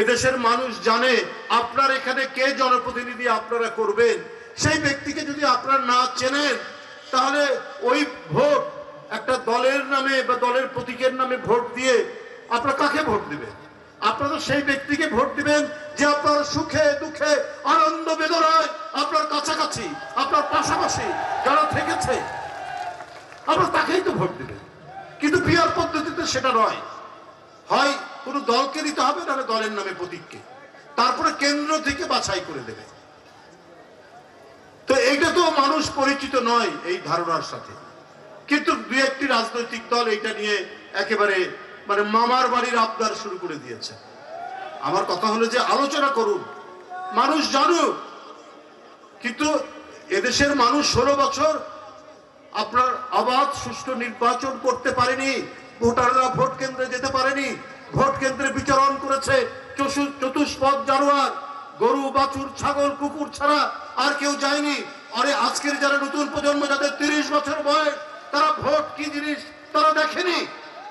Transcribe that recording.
এদেশের মানুষ জানে আপনার এখানে কে জনপ্রতিনিধি আপনারা করবেন। সেই ব্যক্তিকে যদি আপনারা না চেনেন, তাহলে ওই ভোট একটা দলের নামে বা দলের প্রতীকের নামে ভোট দিয়ে আপনারা কাকে ভোট দিবেন? আপনারা তো সেই ব্যক্তিকে ভোট দিবেন যে আপনার সুখে দুঃখে আনন্দ বেদনায় আপনার কাছাকাছি, আপনার পাশাপাশি যারা থেকেছে, আপনারা তাকেই তো ভোট দিবেন। কিন্তু পিআর পদ্ধতিতে সেটা নয়, হয় কোনো দলকে দিতে হবে, নাহলে দলের নামে প্রতীককে, তারপরে কেন্দ্র থেকে বাছাই করে দেবে। তো এইটা তো মানুষ পরিচিত নয় এই ধারণার সাথে, কিন্তু দুই একটি রাজনৈতিক দল এটা নিয়ে একেবারে মানে মামার বাড়ির আবদার শুরু করে দিয়েছে। আমার কথা হলো যে আলোচনা করুন, মানুষ জানুক। কিন্তু এদেশের মানুষ 16 বছর আপনার অবাধ সুষ্ঠু নির্বাচন করতে পারেনি, ভোটাররা ভোট কেন্দ্রে যেতে পারেনি, ভোট কেন্দ্রে বিচরণ করেছে চতুষ্পদ জানোয়ার, গরু বাছুর ছাগল কুকুর ছাড়া আর কেউ যায়নি। আরে আজকের যারা নতুন প্রজন্ম, যাদের 30 বছর বয়স, তারা ভোট কি জিনিস তারা দেখেনি।